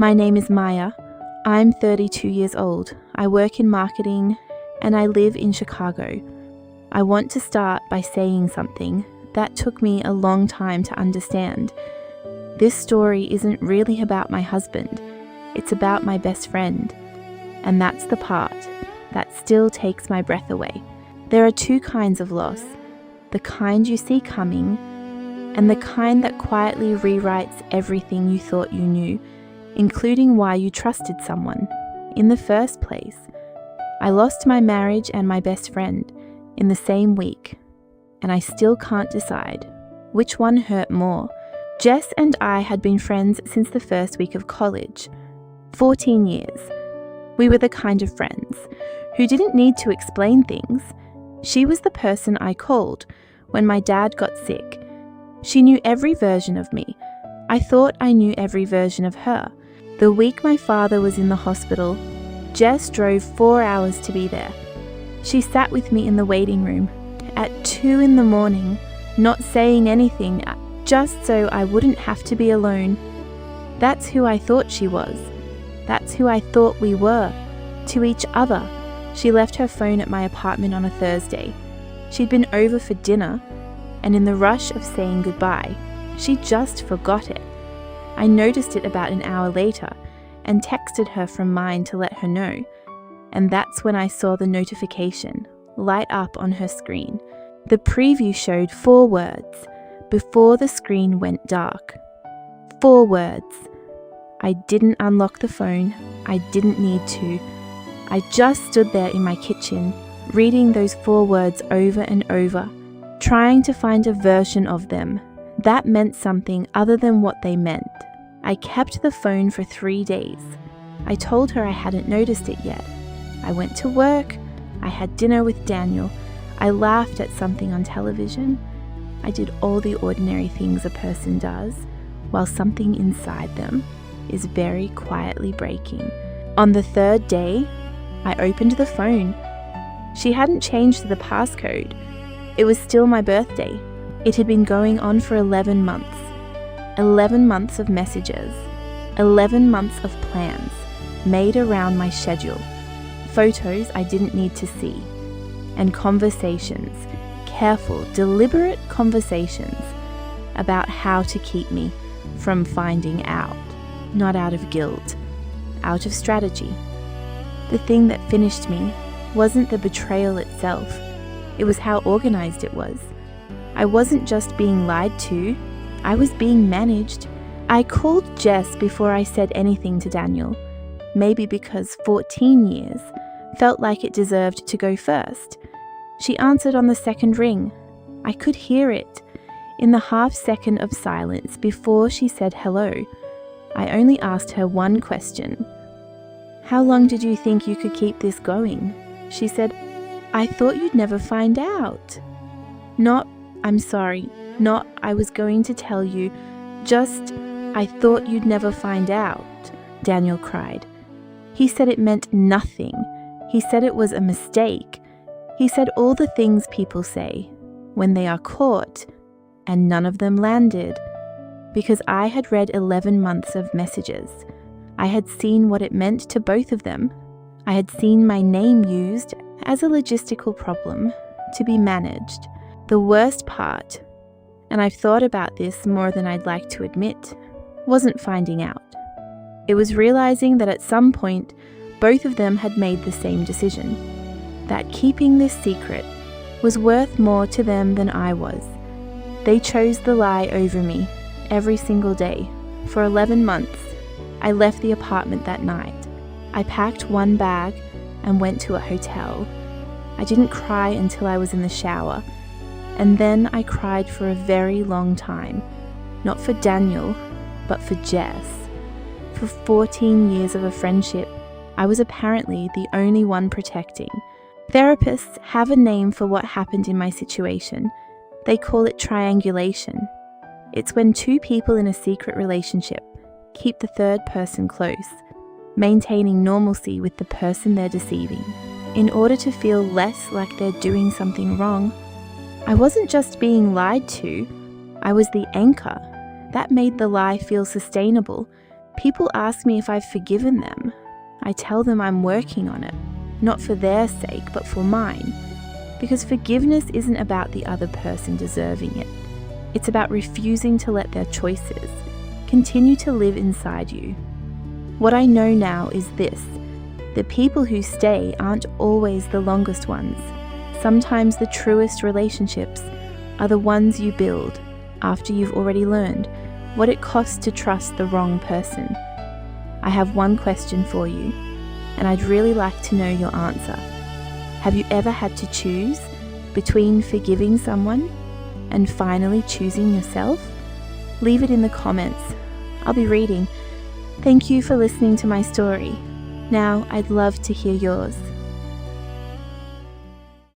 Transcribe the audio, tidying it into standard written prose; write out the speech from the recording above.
My name is Maya. I'm 32 years old. I work in marketing and I live in Chicago. I want to start by saying something that took me a long time to understand. This story isn't really about my husband. It's about my best friend. And that's the part that still takes my breath away. There are two kinds of loss. The kind you see coming, and the kind that quietly rewrites everything you thought you knew, including why you trusted someone in the first place. I lost my marriage and my best friend in the same week, and I still can't decide which one hurt more. Jess and I had been friends since the first week of college, 14 years. We were the kind of friends who didn't need to explain things. She was the person I called when my dad got sick. She knew every version of me. I thought I knew every version of her. The week my father was in the hospital, Jess drove 4 hours to be there. She sat with me in the waiting room at 2 a.m, not saying anything, just so I wouldn't have to be alone. That's who I thought she was. That's who I thought we were, to each other. She left her phone at my apartment on a Thursday. She'd been over for dinner, and in the rush of saying goodbye, she just forgot it. I noticed it about an hour later and texted her from mine to let her know. And that's when I saw the notification light up on her screen. The preview showed 4 words before the screen went dark. 4 words. I didn't unlock the phone. I didn't need to. I just stood there in my kitchen, reading those 4 words over and over, trying to find a version of them that meant something other than what they meant. I kept the phone for 3 days. I told her I hadn't noticed it yet. I went to work. I had dinner with Daniel. I laughed at something on television. I did all the ordinary things a person does, while something inside them is very quietly breaking. On the 3rd day, I opened the phone. She hadn't changed the passcode. It was still my birthday. It had been going on for 11 months. 11 months of messages. 11 months of plans made around my schedule. Photos I didn't need to see. And conversations, careful, deliberate conversations about how to keep me from finding out. Not out of guilt, out of strategy. The thing that finished me wasn't the betrayal itself. It was how organized it was. I wasn't just being lied to, I was being managed. I called Jess before I said anything to Daniel, maybe because 14 years felt like it deserved to go first. She answered on the 2nd ring. I could hear it in the half-second of silence before she said hello. I only asked her one question. How long did you think you could keep this going? She said, I thought you'd never find out. Not, I'm sorry, not, I was going to tell you, just, I thought you'd never find out, Daniel cried. He said it meant nothing. He said it was a mistake. He said all the things people say when they are caught, and none of them landed. Because I had read 11 months of messages. I had seen what it meant to both of them. I had seen my name used as a logistical problem to be managed. The worst part, and I've thought about this more than I'd like to admit, wasn't finding out. It was realizing that at some point, both of them had made the same decision, that keeping this secret was worth more to them than I was. They chose the lie over me every single day. For 11 months, I left the apartment that night. I packed one bag and went to a hotel. I didn't cry until I was in the shower, and then I cried for a very long time, not for Daniel, but for Jess. For 14 years of a friendship, I was apparently the only one protecting. Therapists have a name for what happened in my situation. They call it triangulation. It's when 2 people in a secret relationship keep the 3rd person close, maintaining normalcy with the person they're deceiving, in order to feel less like they're doing something wrong. I wasn't just being lied to, I was the anchor. That made the lie feel sustainable. People ask me if I've forgiven them. I tell them I'm working on it, not for their sake, but for mine. Because forgiveness isn't about the other person deserving it. It's about refusing to let their choices continue to live inside you. What I know now is this: the people who stay aren't always the longest ones. Sometimes the truest relationships are the ones you build after you've already learned what it costs to trust the wrong person. I have one question for you, and I'd really like to know your answer. Have you ever had to choose between forgiving someone and finally choosing yourself? Leave it in the comments. I'll be reading. Thank you for listening to my story. Now I'd love to hear yours.